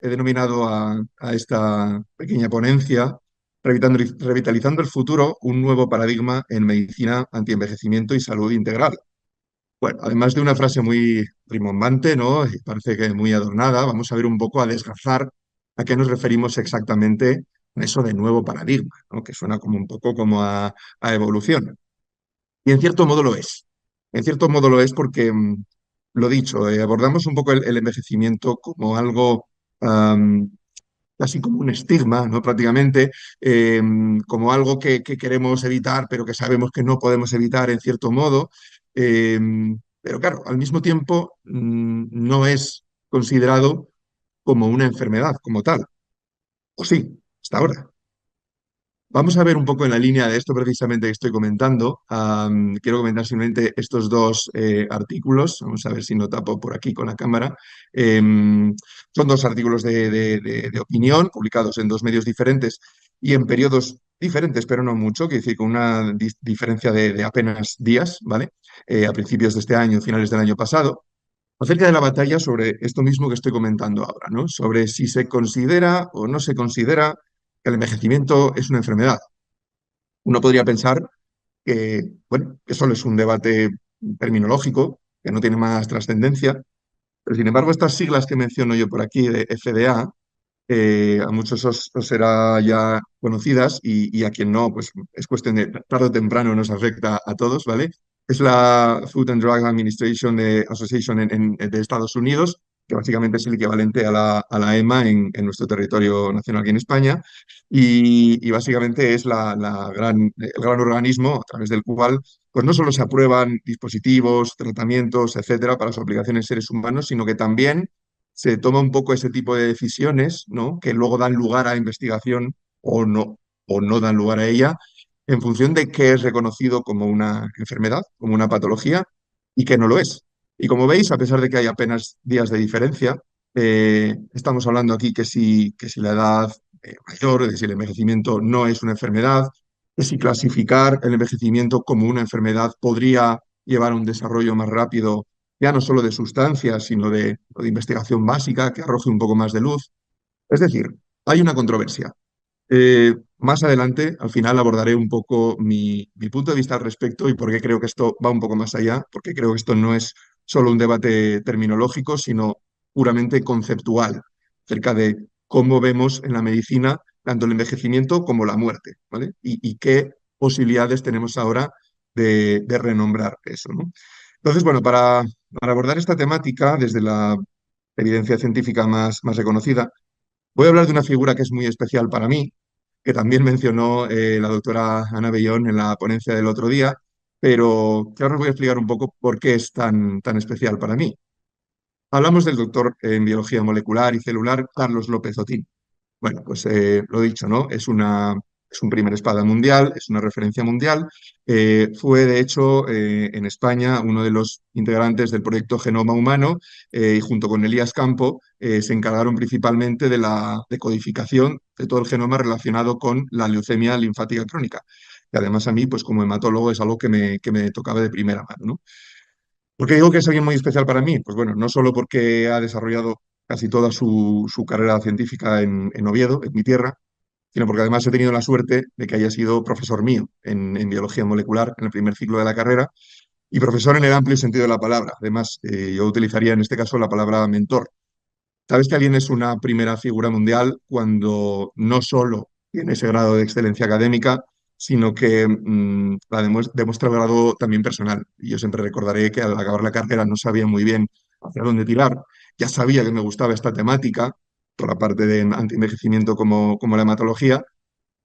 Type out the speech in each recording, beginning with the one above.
he denominado a esta pequeña ponencia Revitalizando el futuro, un nuevo paradigma en medicina, antienvejecimiento y salud integral. Bueno, además de una frase muy rimbombante, ¿no? Y parece que muy adornada, vamos a ver un poco a desgrazar a qué nos referimos exactamente con eso de nuevo paradigma, ¿no? Que suena como un poco como a evolución. Y en cierto modo lo es. En cierto modo lo es porque, lo dicho, abordamos un poco el envejecimiento como algo casi como un estigma, ¿no? Prácticamente, eh, como algo que queremos evitar, pero que sabemos que no podemos evitar en cierto modo. Eh, pero claro, al mismo tiempo, no es considerado como una enfermedad como tal. O sí, hasta ahora. Vamos a ver un poco en la línea de esto precisamente que estoy comentando. Quiero comentar simplemente estos dos artículos. Vamos a ver si no tapo por aquí con la cámara. Son dos artículos de opinión publicados en dos medios diferentes y en periodos diferentes, pero no mucho, quiere decir con una diferencia de apenas días, ¿vale? A principios de este año, finales del año pasado, acerca de la batalla sobre esto mismo que estoy comentando ahora, ¿no? Sobre si se considera o no se considera que el envejecimiento es una enfermedad. Uno podría pensar que, bueno, que solo es un debate terminológico, que no tiene más trascendencia, pero sin embargo estas siglas que menciono yo por aquí de FDA, a muchos os será ya conocidas y a quien no, pues es cuestión de tarde o temprano nos afecta a todos, ¿vale? Es la Food and Drug Administration Association de Estados Unidos, que básicamente es el equivalente a la EMA en nuestro territorio nacional aquí en España, y básicamente es el gran organismo a través del cual pues no solo se aprueban dispositivos, tratamientos, etcétera, para su aplicación en seres humanos, sino que también se toma un poco ese tipo de decisiones, ¿no? Que luego dan lugar a investigación o no dan lugar a ella, en función de qué es reconocido como una enfermedad, como una patología, y qué no lo es. Y como veis, a pesar de que hay apenas días de diferencia, estamos hablando aquí que si la edad mayor, es decir, el envejecimiento no es una enfermedad, que si clasificar el envejecimiento como una enfermedad podría llevar a un desarrollo más rápido ya no solo de sustancias, sino de investigación básica que arroje un poco más de luz. Es decir, hay una controversia. Más adelante, al final, abordaré un poco mi punto de vista al respecto y por qué creo que esto va un poco más allá, porque creo que esto no es solo un debate terminológico, sino puramente conceptual, acerca de cómo vemos en la medicina tanto el envejecimiento como la muerte, ¿vale? Y qué posibilidades tenemos ahora de renombrar eso, ¿no? Entonces, bueno, para abordar esta temática desde la evidencia científica más reconocida, voy a hablar de una figura que es muy especial para mí, que también mencionó la doctora Ana Bellón en la ponencia del otro día, pero que ahora os voy a explicar un poco por qué es tan especial para mí. Hablamos del doctor en biología molecular y celular Carlos López Otín. Bueno, pues lo dicho, ¿no? Es un primer espada mundial, es una referencia mundial. Fue, de hecho, en España uno de los integrantes del proyecto Genoma Humano y junto con Elías Campo se encargaron principalmente de la decodificación de todo el genoma relacionado con la leucemia linfática crónica. Y además a mí, pues como hematólogo, es algo que me tocaba de primera mano, ¿no? ¿Por qué digo que es alguien muy especial para mí? Pues bueno, no solo porque ha desarrollado casi toda su carrera científica en Oviedo, en mi tierra, sino porque además he tenido la suerte de que haya sido profesor mío en biología molecular en el primer ciclo de la carrera y profesor en el amplio sentido de la palabra. Además, yo utilizaría en este caso la palabra mentor. Sabes que alguien es una primera figura mundial cuando no solo tiene ese grado de excelencia académica, sino que demuestra el grado también personal. Y yo siempre recordaré que al acabar la carrera no sabía muy bien hacia dónde tirar. Ya sabía que me gustaba esta temática, toda la parte de antienvejecimiento como la hematología.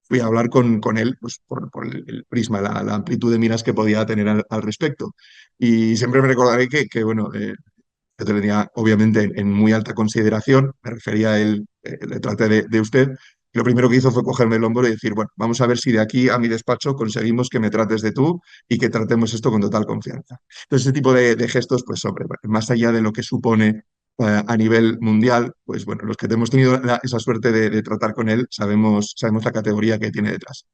Fui a hablar con él pues, por el prisma, la amplitud de miras que podía tener al respecto. Y siempre me recordaré bueno, yo te tenía obviamente en muy alta consideración, me refería a él, le traté de usted, y lo primero que hizo fue cogerme el hombro y decir, bueno, vamos a ver si de aquí a mi despacho conseguimos que me trates de tú y que tratemos esto con total confianza. Entonces, ese tipo de gestos, pues hombre, bueno, más allá de lo que supone a nivel mundial, pues bueno, los que hemos tenido esa suerte de tratar con él, sabemos la categoría que tiene detrás.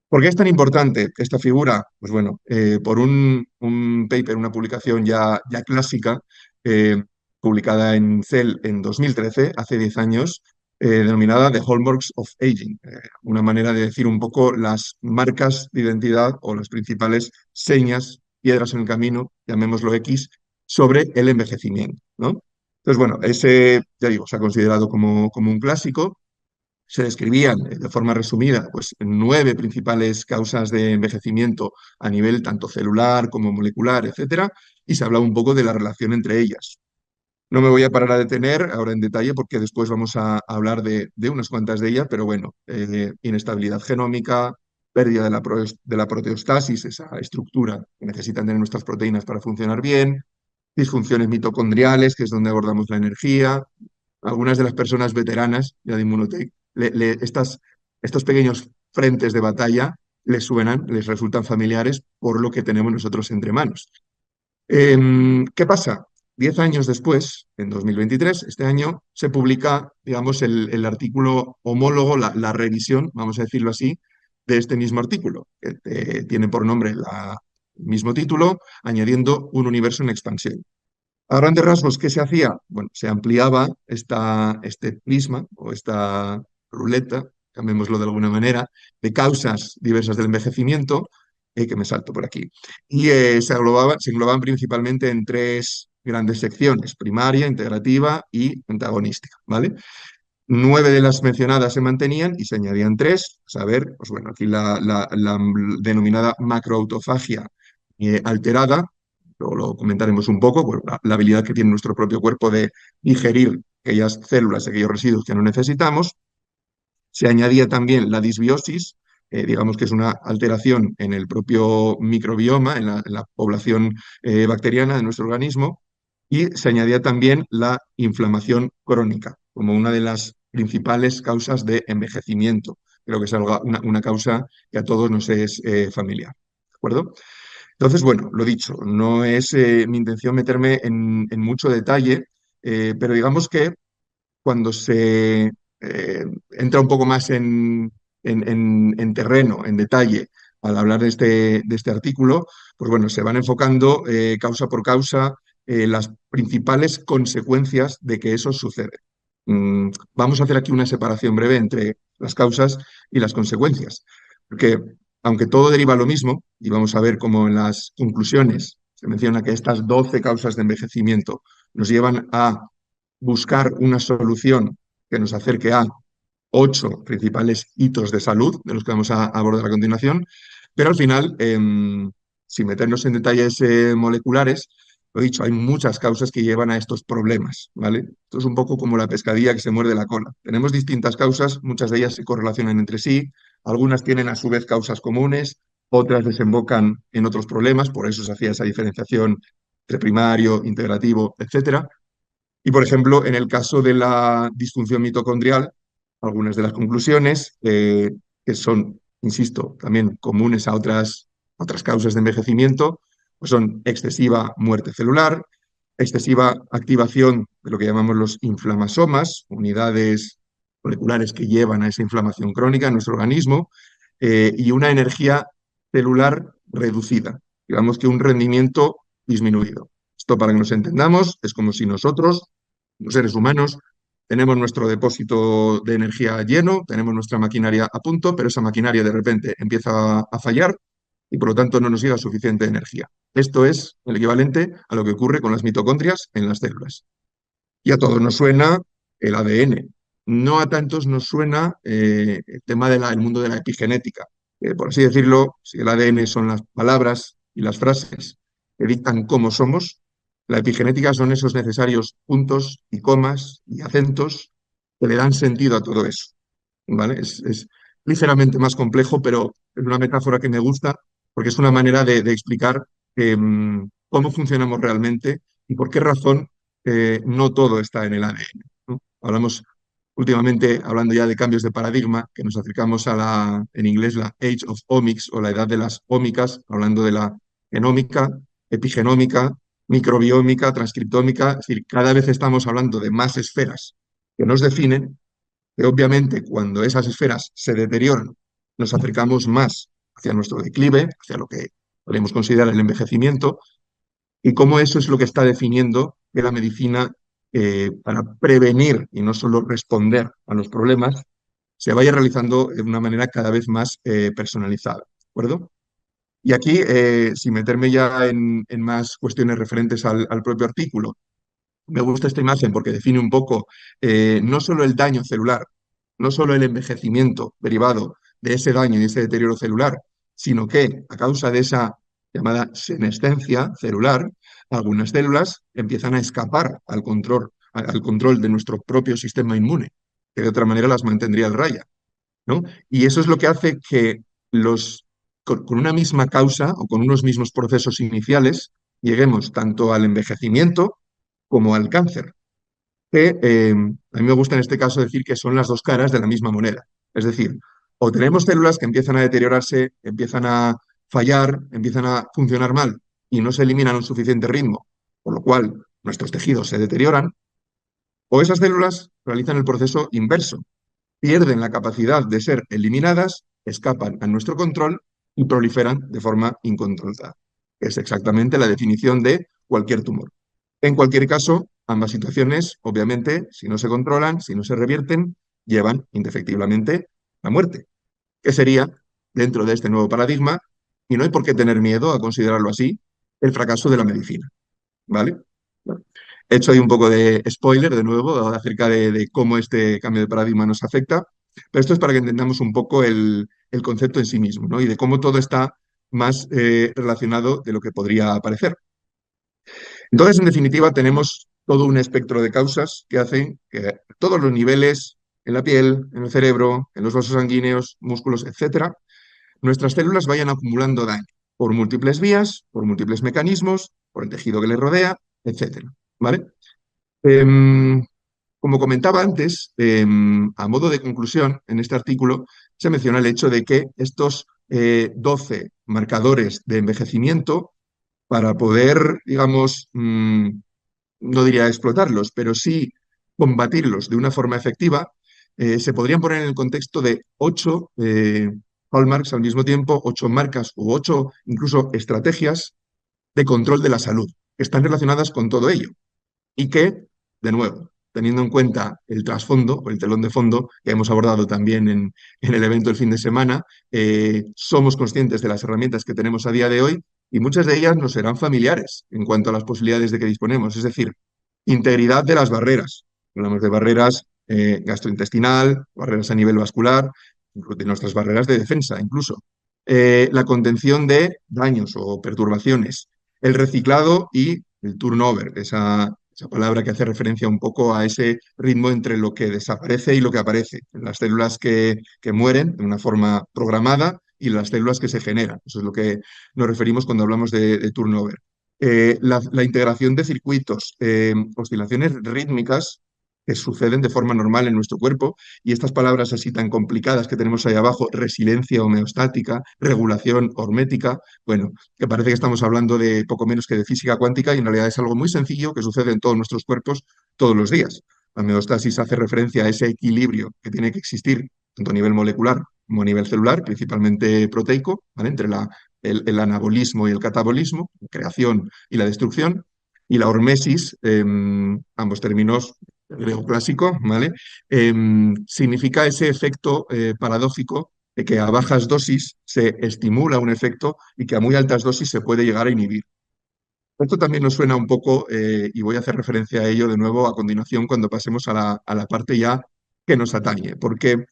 ¿Por qué es tan importante esta figura? Pues bueno, por un paper, una publicación ya clásica, eh, publicada en Cell en 2013, hace 10 años, denominada The Hallmarks of Aging, una manera de decir un poco las marcas de identidad o las principales señas, piedras en el camino, llamémoslo X, sobre el envejecimiento, ¿no? Entonces, bueno, ese, ya digo, se ha considerado como un clásico. Se describían de forma resumida pues, 9 principales causas de envejecimiento a nivel tanto celular como molecular, etcétera, y se hablaba un poco de la relación entre ellas. No me voy a parar a detener ahora en detalle porque después vamos a hablar de unas cuantas de ellas, pero bueno, inestabilidad genómica, pérdida de la proteostasis, esa estructura que necesitan tener nuestras proteínas para funcionar bien, disfunciones mitocondriales, que es donde abordamos la energía. Algunas de las personas veteranas ya de Immunotech, estos pequeños frentes de batalla les suenan, les resultan familiares por lo que tenemos nosotros entre manos. ¿Qué pasa? 10 años después, en 2023, este año, se publica, digamos, el artículo homólogo, la revisión, vamos a decirlo así, de este mismo artículo, que tiene por nombre el mismo título, añadiendo un universo en expansión. A grandes rasgos, ¿qué se hacía? Bueno, se ampliaba este prisma o esta ruleta, llamémoslo de alguna manera, de causas diversas del envejecimiento, que me salto por aquí. Y se englobaban principalmente en 3 grandes secciones: primaria, integrativa y antagonística, ¿vale? 9 de las mencionadas se mantenían y se añadían 3, a saber, pues bueno, aquí la denominada macroautofagia alterada, luego lo comentaremos un poco, pues, la habilidad que tiene nuestro propio cuerpo de digerir aquellas células, aquellos residuos que no necesitamos. Se añadía también la disbiosis, digamos que es una alteración en el propio microbioma, en la población bacteriana de nuestro organismo, y se añadía también la inflamación crónica como una de las principales causas de envejecimiento. Creo que es una causa que a todos nos es familiar. ¿De acuerdo? Entonces, bueno, lo dicho, no es mi intención meterme en mucho detalle, pero digamos que cuando se entra un poco más en terreno, en detalle, al hablar de este artículo, pues bueno, se van enfocando causa por causa las principales consecuencias de que eso sucede. Vamos a hacer aquí una separación breve entre las causas y las consecuencias, porque aunque todo deriva a lo mismo, y vamos a ver cómo en las conclusiones se menciona que estas 12 causas de envejecimiento nos llevan a buscar una solución que nos acerque a 8 principales hitos de salud, de los que vamos a abordar a continuación, pero al final, sin meternos en detalles moleculares, lo dicho, hay muchas causas que llevan a estos problemas, ¿vale? Esto es un poco como la pescadilla que se muerde la cola. Tenemos distintas causas, muchas de ellas se correlacionan entre sí, algunas tienen a su vez causas comunes, otras desembocan en otros problemas, por eso se hacía esa diferenciación entre primario, integrativo, etcétera. Y, por ejemplo, en el caso de la disfunción mitocondrial, algunas de las conclusiones, que son, insisto, también comunes a otras causas de envejecimiento, pues son excesiva muerte celular, excesiva activación de lo que llamamos los inflamasomas, unidades moleculares que llevan a esa inflamación crónica en nuestro organismo, y una energía celular reducida, digamos que un rendimiento disminuido. Esto, para que nos entendamos, es como si nosotros, los seres humanos, tenemos nuestro depósito de energía lleno, tenemos nuestra maquinaria a punto, pero esa maquinaria de repente empieza a fallar y por lo tanto no nos llega suficiente energía. Esto es el equivalente a lo que ocurre con las mitocondrias en las células. Y a todos nos suena el ADN. No a tantos nos suena el tema del mundo de la epigenética. Por así decirlo, si el ADN son las palabras y las frases que dictan cómo somos, la epigenética son esos necesarios puntos y comas y acentos que le dan sentido a todo eso. ¿Vale? Es ligeramente más complejo, pero es una metáfora que me gusta porque es una manera de explicar cómo funcionamos realmente y por qué razón no todo está en el ADN, ¿no? Hablamos últimamente, hablando ya de cambios de paradigma, que nos acercamos en inglés, la Age of Omics o la edad de las ómicas, hablando de la genómica, epigenómica, microbiómica, transcriptómica, es decir, cada vez estamos hablando de más esferas que nos definen, que obviamente cuando esas esferas se deterioran, nos acercamos más hacia nuestro declive, hacia lo que podemos considerar el envejecimiento, y cómo eso es lo que está definiendo que la medicina para prevenir y no solo responder a los problemas, se vaya realizando de una manera cada vez más personalizada. ¿De acuerdo? Y aquí, sin meterme ya en más cuestiones referentes al propio artículo, me gusta esta imagen porque define un poco no solo el daño celular, no solo el envejecimiento derivado de ese daño y ese deterioro celular, sino que a causa de esa llamada senescencia celular, algunas células empiezan a escapar al control de nuestro propio sistema inmune, que de otra manera las mantendría al raya, ¿no? Y eso es lo que hace que con una misma causa o con unos mismos procesos iniciales lleguemos tanto al envejecimiento como al cáncer, que a mí me gusta en este caso decir que son las dos caras de la misma moneda. Es decir, o tenemos células que empiezan a deteriorarse, empiezan a fallar, empiezan a funcionar mal y no se eliminan a un suficiente ritmo, por lo cual nuestros tejidos se deterioran, o esas células realizan el proceso inverso, pierden la capacidad de ser eliminadas, escapan a nuestro control y proliferan de forma incontrolada. Es exactamente la definición de cualquier tumor. En cualquier caso, ambas situaciones, obviamente, si no se controlan, si no se revierten, llevan indefectiblemente a muerte, que sería, dentro de este nuevo paradigma, y no hay por qué tener miedo a considerarlo así, el fracaso de la medicina. ¿Vale? Bueno, he hecho ahí un poco de spoiler de nuevo acerca de cómo este cambio de paradigma nos afecta, pero esto es para que entendamos un poco el concepto en sí mismo, ¿no? Y de cómo todo está más relacionado de lo que podría parecer. Entonces, en definitiva, tenemos todo un espectro de causas que hacen que a todos los niveles, en la piel, en el cerebro, en los vasos sanguíneos, músculos, etcétera, nuestras células vayan acumulando daño por múltiples vías, por múltiples mecanismos, por el tejido que les rodea, etcétera. ¿Vale? Em, Como comentaba antes, a modo de conclusión, en este artículo se menciona el hecho de que estos 12 marcadores de envejecimiento, para poder, digamos, no diría explotarlos, pero sí combatirlos de una forma efectiva, se podrían poner en el contexto de 8 hallmarks al mismo tiempo, 8 marcas u 8 incluso estrategias de control de la salud, que están relacionadas con todo ello y que, de nuevo, teniendo en cuenta el trasfondo o el telón de fondo que hemos abordado también en el evento del fin de semana, somos conscientes de las herramientas que tenemos a día de hoy y muchas de ellas nos serán familiares en cuanto a las posibilidades de que disponemos, es decir, integridad de las barreras. Hablamos de barreras gastrointestinal, barreras a nivel vascular, de nuestras barreras de defensa incluso. La contención de daños o perturbaciones, el reciclado y el turnover, esa palabra que hace referencia un poco a ese ritmo entre lo que desaparece y lo que aparece, las células que mueren de una forma programada y las células que se generan. Eso es lo que nos referimos cuando hablamos de turnover. La integración de circuitos, oscilaciones rítmicas que suceden de forma normal en nuestro cuerpo y estas palabras así tan complicadas que tenemos ahí abajo, resiliencia homeostática, regulación hormética, bueno, que parece que estamos hablando de poco menos que de física cuántica y en realidad es algo muy sencillo que sucede en todos nuestros cuerpos todos los días. La homeostasis hace referencia a ese equilibrio que tiene que existir tanto a nivel molecular como a nivel celular, principalmente proteico, ¿vale? Entre el anabolismo y el catabolismo, la creación y la destrucción, y la hormesis, ambos términos griego clásico, ¿vale? Significa ese efecto paradójico de que a bajas dosis se estimula un efecto y que a muy altas dosis se puede llegar a inhibir. Esto también nos suena un poco, y voy a hacer referencia a ello de nuevo a continuación cuando pasemos a la parte ya que nos atañe, porque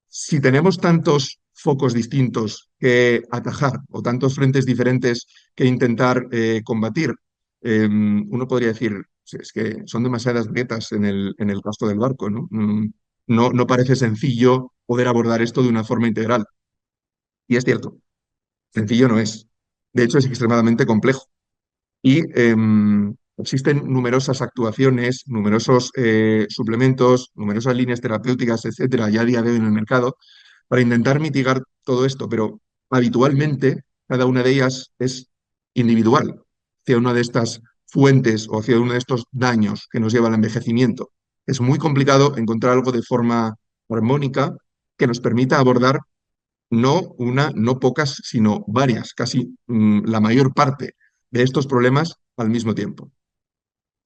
si tenemos tantos focos distintos que atajar o tantos frentes diferentes que intentar combatir, uno podría decir, "Sí, es que son demasiadas grietas en el casco del barco, ¿no? No, no parece sencillo poder abordar esto de una forma integral. Y es cierto, sencillo no es. De hecho, es extremadamente complejo. Y existen numerosas actuaciones, numerosos suplementos, numerosas líneas terapéuticas, etcétera, ya a día de hoy en el mercado, para intentar mitigar todo esto, pero habitualmente cada una de ellas es individual hacia una de estas fuentes o hacia uno de estos daños que nos lleva al envejecimiento. Es muy complicado encontrar algo de forma armónica que nos permita abordar no una, no pocas, sino varias, casi la mayor parte de estos problemas al mismo tiempo.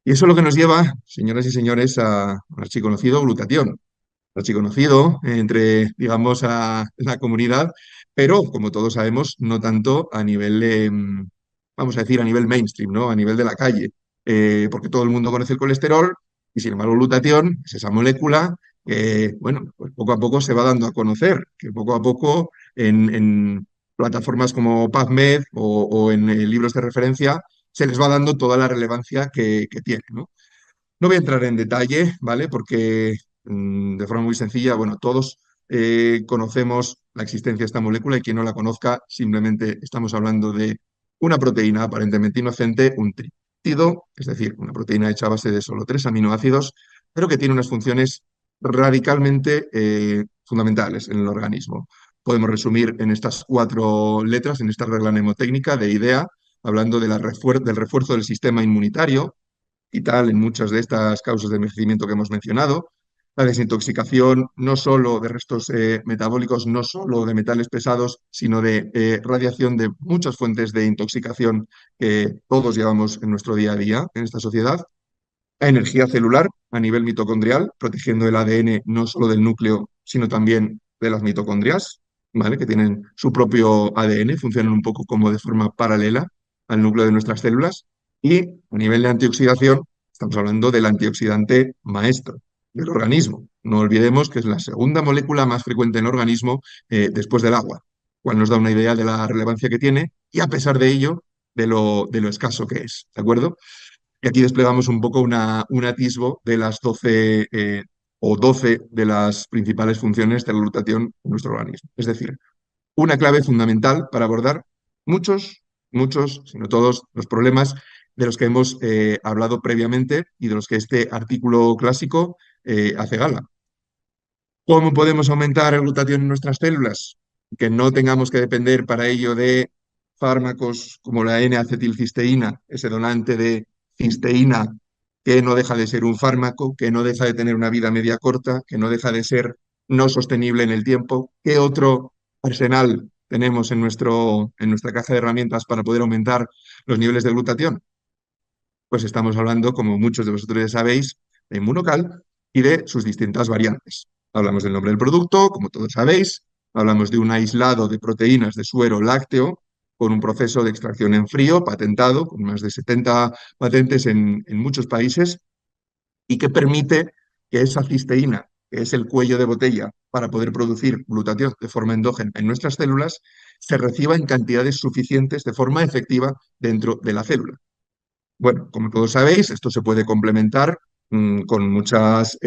Y eso es lo que nos lleva, señoras y señores, a un archiconocido glutatión. Archiconocido entre, digamos, a la comunidad, pero como todos sabemos, no tanto a nivel, vamos a decir, a nivel mainstream, ¿no? A nivel de la calle. Porque todo el mundo conoce el colesterol y sin embargo, glutatión es esa molécula que, bueno, pues poco a poco se va dando a conocer, que poco a poco en plataformas como PubMed o en libros de referencia se les va dando toda la relevancia que tiene, ¿no? No voy a entrar en detalle, ¿vale? Porque de forma muy sencilla, bueno, todos conocemos la existencia de esta molécula y quien no la conozca, simplemente estamos hablando de una proteína aparentemente inocente, un triptófano, es decir, una proteína hecha a base de solo tres aminoácidos, pero que tiene unas funciones radicalmente fundamentales en el organismo. Podemos resumir en estas cuatro letras, en esta regla mnemotécnica de IDEA, hablando de del refuerzo del sistema inmunitario y tal en muchas de estas causas de envejecimiento que hemos mencionado. La desintoxicación no solo de restos metabólicos, no solo de metales pesados, sino de radiación de muchas fuentes de intoxicación que todos llevamos en nuestro día a día en esta sociedad. La energía celular a nivel mitocondrial, protegiendo el ADN no solo del núcleo, sino también de las mitocondrias, ¿vale? Que tienen su propio ADN, funcionan un poco como de forma paralela al núcleo de nuestras células. Y a nivel de antioxidación, estamos hablando del antioxidante maestro del organismo. No olvidemos que es la segunda molécula más frecuente en el organismo después del agua, cual nos da una idea de la relevancia que tiene y a pesar de ello, de lo escaso que es, ¿de acuerdo? Y aquí desplegamos un poco un atisbo de las 12 o 12 de las principales funciones de la glutatión en nuestro organismo. Es decir, una clave fundamental para abordar muchos, si no todos, los problemas de los que hemos hablado previamente y de los que este artículo clásico hace gala. ¿Cómo podemos aumentar el glutatión en nuestras células? Que no tengamos que depender para ello de fármacos como la N-acetilcisteína, ese donante de cisteína que no deja de ser un fármaco, que no deja de tener una vida media corta, que no deja de ser no sostenible en el tiempo. ¿Qué otro arsenal tenemos en nuestra caja de herramientas para poder aumentar los niveles de glutatión? Pues estamos hablando, como muchos de vosotros ya sabéis, de Inmunocal y de sus distintas variantes. Hablamos del nombre del producto, como todos sabéis, hablamos de un aislado de proteínas de suero lácteo con un proceso de extracción en frío patentado, con más de 70 patentes en muchos países, y que permite que esa cisteína, que es el cuello de botella para poder producir glutatión de forma endógena en nuestras células, se reciba en cantidades suficientes de forma efectiva dentro de la célula. Bueno, como todos sabéis, esto se puede complementar con muchas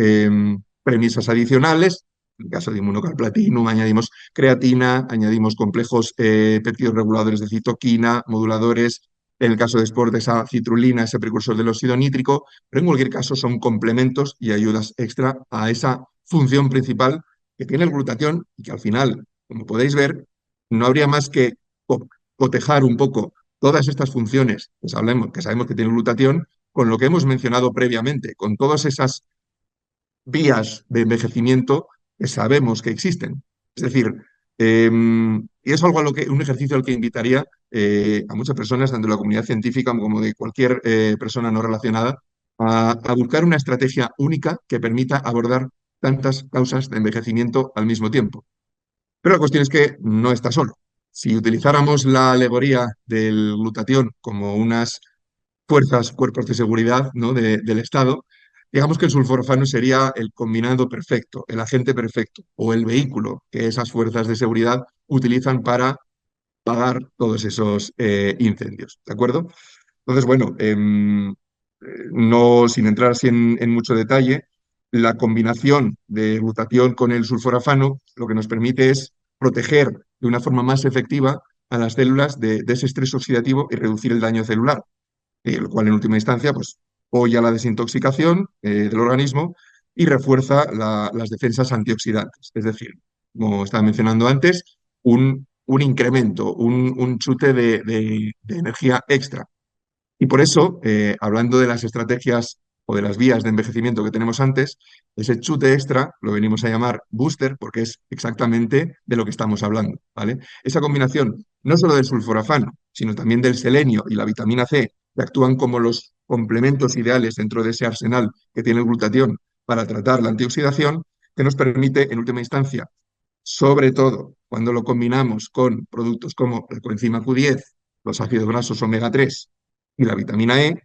premisas adicionales. En el caso de Immunocal Platinum añadimos creatina, añadimos complejos péptidos reguladores de citoquina, moduladores. En el caso de Sport, esa citrulina, ese precursor del óxido nítrico, pero en cualquier caso son complementos y ayudas extra a esa función principal que tiene el glutatión y que al final, como podéis ver, no habría más que co- cotejar un poco todas estas funciones que sabemos que tiene glutatión con lo que hemos mencionado previamente, con todas esas vías de envejecimiento que sabemos que existen. Es decir, y es algo a lo que, un ejercicio al que invitaría a muchas personas, tanto de la comunidad científica como de cualquier persona no relacionada, a buscar una estrategia única que permita abordar tantas causas de envejecimiento al mismo tiempo. Pero la cuestión es que no está solo. Si utilizáramos la alegoría del glutatión como unas fuerzas, cuerpos de seguridad, ¿no? Del Estado, digamos que el sulforafano sería el combinado perfecto, el agente perfecto o el vehículo que esas fuerzas de seguridad utilizan para pagar todos esos incendios, ¿de acuerdo? Entonces, bueno, no sin entrar así en mucho detalle, la combinación de glutatión con el sulforafano lo que nos permite es proteger de una forma más efectiva a las células de ese estrés oxidativo y reducir el daño celular, lo cual en última instancia pues, apoya la desintoxicación del organismo y refuerza las defensas antioxidantes. Es decir, como estaba mencionando antes, un incremento, un chute de energía extra. Y por eso, hablando de las estrategias o de las vías de envejecimiento que tenemos antes, ese chute extra lo venimos a llamar booster porque es exactamente de lo que estamos hablando, ¿vale? Esa combinación no solo del sulforafano, sino también del selenio y la vitamina C, que actúan como los complementos ideales dentro de ese arsenal que tiene el glutatión para tratar la antioxidación, que nos permite, en última instancia, sobre todo cuando lo combinamos con productos como la coenzima Q10, los ácidos grasos omega 3 y la vitamina E,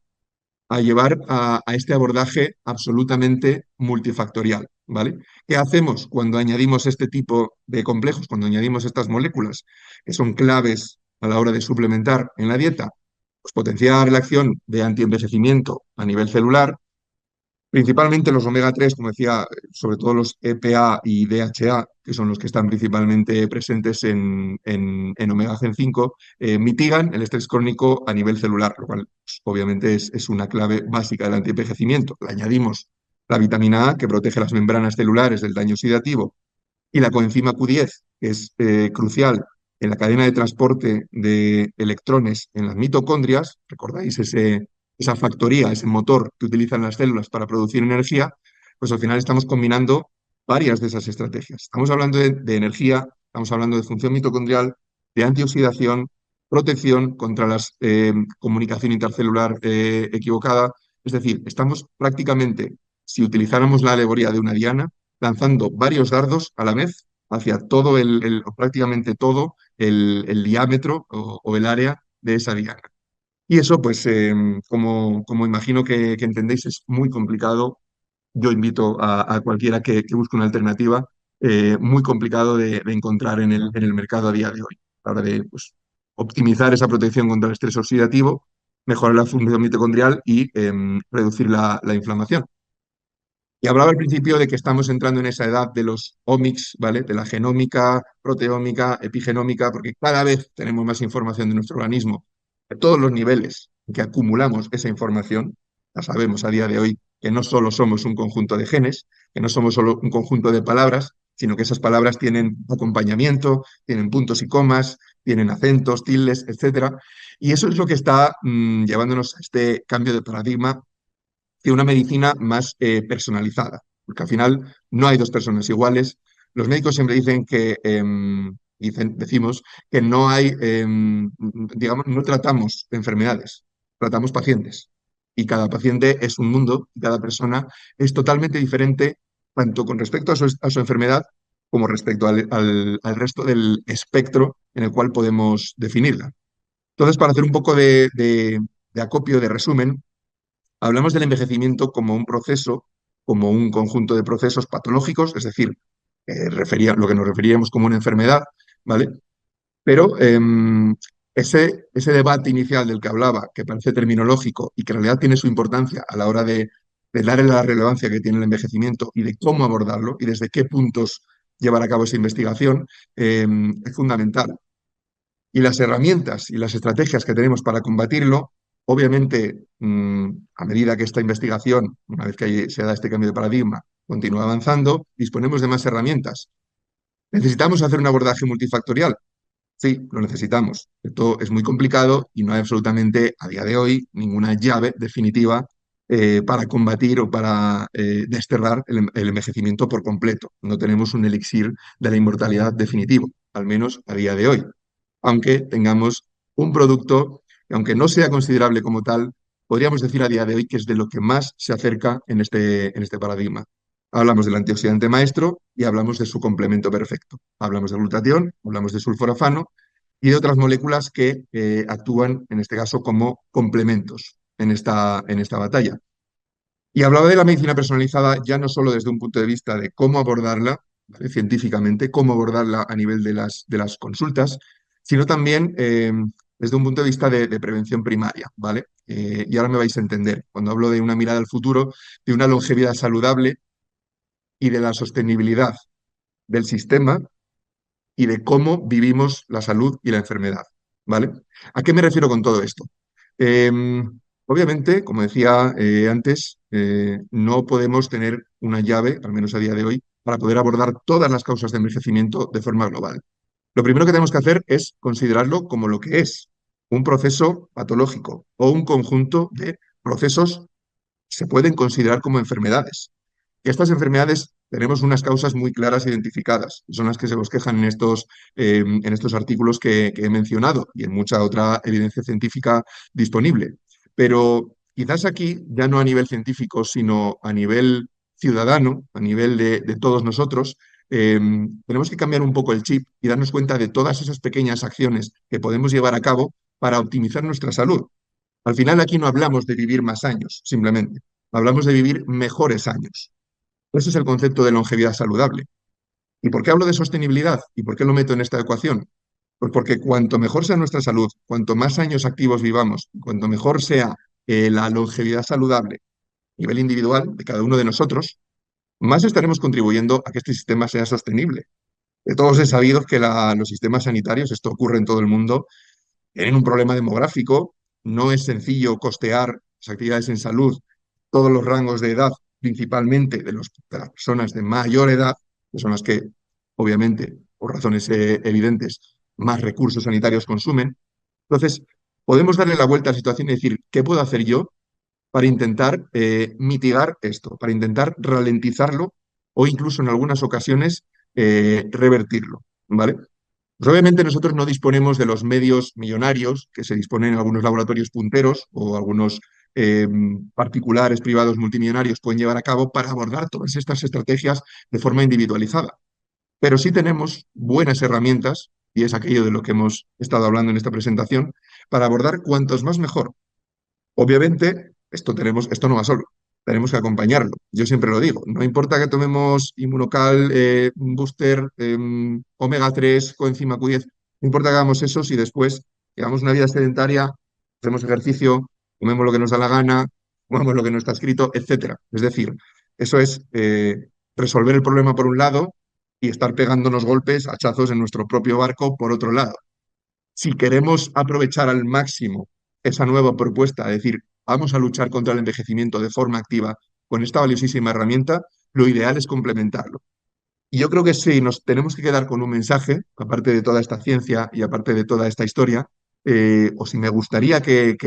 a llevar a este abordaje absolutamente multifactorial, ¿vale? ¿Qué hacemos cuando añadimos este tipo de complejos, cuando añadimos estas moléculas que son claves a la hora de suplementar en la dieta? Pues potenciar la acción de antienvejecimiento a nivel celular, principalmente los omega 3, como decía, sobre todo los EPA y DHA, que son los que están principalmente presentes en omega 5, mitigan el estrés crónico a nivel celular, lo cual pues, obviamente es una clave básica del antienvejecimiento. Le añadimos la vitamina A, que protege las membranas celulares del daño oxidativo, y la coenzima Q10, que es crucial en la cadena de transporte de electrones en las mitocondrias. ¿Recordáis esa factoría, ese motor que utilizan las células para producir energía? Pues al final estamos combinando varias de esas estrategias. Estamos hablando de energía, estamos hablando de función mitocondrial, de antioxidación, protección contra la comunicación intercelular equivocada. Es decir, estamos prácticamente, si utilizáramos la alegoría de una diana, lanzando varios dardos a la vez hacia todo o prácticamente todo el diámetro o el área de esa diana. Y eso, pues, como imagino que entendéis, es muy complicado. Yo invito a cualquiera que busque una alternativa, muy complicado de encontrar en el mercado a día de hoy. A la hora de pues, optimizar esa protección contra el estrés oxidativo, mejorar la función mitocondrial y reducir la inflamación. Y hablaba al principio de que estamos entrando en esa edad de los omics, ¿vale? De la genómica, proteómica, epigenómica, porque cada vez tenemos más información de nuestro organismo, de todos los niveles en que acumulamos esa información. Ya sabemos a día de hoy que no solo somos un conjunto de genes, que no somos solo un conjunto de palabras, sino que esas palabras tienen acompañamiento, tienen puntos y comas, tienen acentos, tildes, etcétera. Y eso es lo que está llevándonos a este cambio de paradigma que una medicina más personalizada, porque al final no hay dos personas iguales. Los médicos siempre dicen que, decimos que no hay, digamos, no tratamos enfermedades, tratamos pacientes. Y cada paciente es un mundo y cada persona es totalmente diferente, tanto con respecto a su enfermedad como respecto al resto del espectro en el cual podemos definirla. Entonces, para hacer un poco de acopio, de resumen, hablamos del envejecimiento como un proceso, como un conjunto de procesos patológicos, es decir, lo que nos referíamos como una enfermedad, ¿vale? Pero ese debate inicial del que hablaba, que parece terminológico y que en realidad tiene su importancia a la hora de darle la relevancia que tiene el envejecimiento y de cómo abordarlo y desde qué puntos llevar a cabo esa investigación, es fundamental. Y las herramientas y las estrategias que tenemos para combatirlo, obviamente, a medida que esta investigación, una vez que se da este cambio de paradigma, continúa avanzando, disponemos de más herramientas. ¿Necesitamos hacer un abordaje multifactorial? Sí, lo necesitamos. Esto es muy complicado y no hay absolutamente, a día de hoy, ninguna llave definitiva para combatir o para desterrar el envejecimiento por completo. No tenemos un elixir de la inmortalidad definitivo, al menos a día de hoy. Aunque tengamos un producto que, aunque no sea considerable como tal, podríamos decir a día de hoy que es de lo que más se acerca en este paradigma. Hablamos del antioxidante maestro y hablamos de su complemento perfecto. Hablamos de glutatión, hablamos de sulforafano y de otras moléculas que actúan, en este caso, como complementos en esta batalla. Y hablaba de la medicina personalizada ya no solo desde un punto de vista de cómo abordarla, ¿vale? Científicamente, cómo abordarla a nivel de las consultas, sino también desde un punto de vista de prevención primaria, ¿vale? Y ahora me vais a entender, cuando hablo de una mirada al futuro, de una longevidad saludable y de la sostenibilidad del sistema y de cómo vivimos la salud y la enfermedad, ¿vale? ¿A qué me refiero con todo esto? Obviamente, como decía antes, no podemos tener una llave, al menos a día de hoy, para poder abordar todas las causas de envejecimiento de forma global. Lo primero que tenemos que hacer es considerarlo como lo que es, un proceso patológico o un conjunto de procesos que se pueden considerar como enfermedades. Y estas enfermedades tenemos unas causas muy claras identificadas, son las que se bosquejan en estos artículos que he mencionado y en mucha otra evidencia científica disponible. Pero quizás aquí, ya no a nivel científico, sino a nivel ciudadano, a nivel de todos nosotros, tenemos que cambiar un poco el chip y darnos cuenta de todas esas pequeñas acciones que podemos llevar a cabo para optimizar nuestra salud. Al final aquí no hablamos de vivir más años, simplemente. Hablamos de vivir mejores años. Ese es el concepto de longevidad saludable. ¿Y por qué hablo de sostenibilidad? ¿Y por qué lo meto en esta ecuación? Pues porque cuanto mejor sea nuestra salud, cuanto más años activos vivamos, cuanto mejor sea la longevidad saludable a nivel individual de cada uno de nosotros, más estaremos contribuyendo a que este sistema sea sostenible. De todos es sabido que los sistemas sanitarios, esto ocurre en todo el mundo, tienen un problema demográfico, no es sencillo costear las actividades en salud, todos los rangos de edad, principalmente de las personas de mayor edad, que son las que, obviamente, por razones evidentes, más recursos sanitarios consumen. Entonces, podemos darle la vuelta a la situación y decir, ¿qué puedo hacer yo para intentar mitigar esto, para intentar ralentizarlo o incluso en algunas ocasiones revertirlo? ¿Vale? Pues obviamente nosotros no disponemos de los medios millonarios que se disponen en algunos laboratorios punteros o algunos eh, particulares, privados, multimillonarios pueden llevar a cabo para abordar todas estas estrategias de forma individualizada. Pero sí tenemos buenas herramientas, y es aquello de lo que hemos estado hablando en esta presentación, para abordar cuantos más mejor. Obviamente, esto no va solo, tenemos que acompañarlo. Yo siempre lo digo, no importa que tomemos Inmunocal, un booster, omega 3, coenzima Q10, no importa que hagamos eso si después llevamos una vida sedentaria, hacemos ejercicio, comemos lo que nos da la gana, comemos lo que no está escrito, etcétera. Es decir, eso es resolver el problema por un lado y estar pegándonos golpes, hachazos en nuestro propio barco por otro lado. Si queremos aprovechar al máximo esa nueva propuesta, es decir, vamos a luchar contra el envejecimiento de forma activa con esta valiosísima herramienta, lo ideal es complementarlo. Y yo creo que si nos tenemos que quedar con un mensaje, aparte de toda esta ciencia y aparte de toda esta historia, o si me gustaría que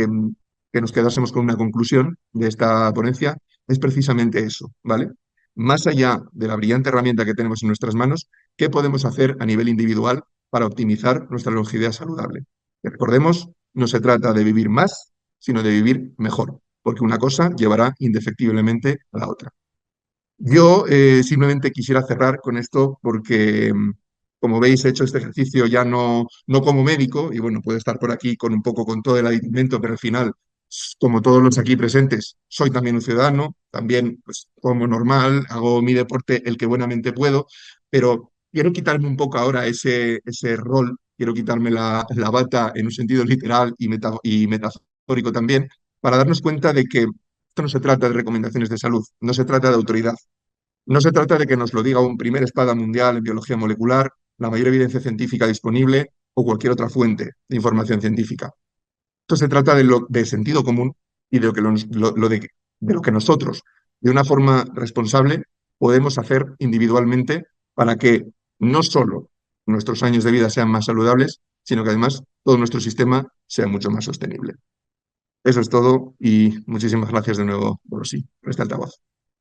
nos quedásemos con una conclusión de esta ponencia, es precisamente eso, ¿vale? Más allá de la brillante herramienta que tenemos en nuestras manos, ¿qué podemos hacer a nivel individual para optimizar nuestra longevidad saludable? Que recordemos, no se trata de vivir más, sino de vivir mejor, porque una cosa llevará indefectiblemente a la otra. Yo simplemente quisiera cerrar con esto porque, como veis, he hecho este ejercicio ya no como médico y bueno, puedo estar por aquí con un poco con todo el aditamento, pero al final, como todos los aquí presentes, soy también un ciudadano, también pues, como normal, hago mi deporte el que buenamente puedo, pero quiero quitarme un poco ahora ese rol, quiero quitarme la bata en un sentido literal y metafórico también, para darnos cuenta de que esto no se trata de recomendaciones de salud, no se trata de autoridad. No se trata de que nos lo diga un primer espada mundial en biología molecular, la mayor evidencia científica disponible o cualquier otra fuente de información científica. Esto se trata de sentido común y de lo que nosotros, de una forma responsable, podemos hacer individualmente para que no solo nuestros años de vida sean más saludables, sino que además todo nuestro sistema sea mucho más sostenible. Eso es todo y muchísimas gracias de nuevo, por sí, por este altavoz.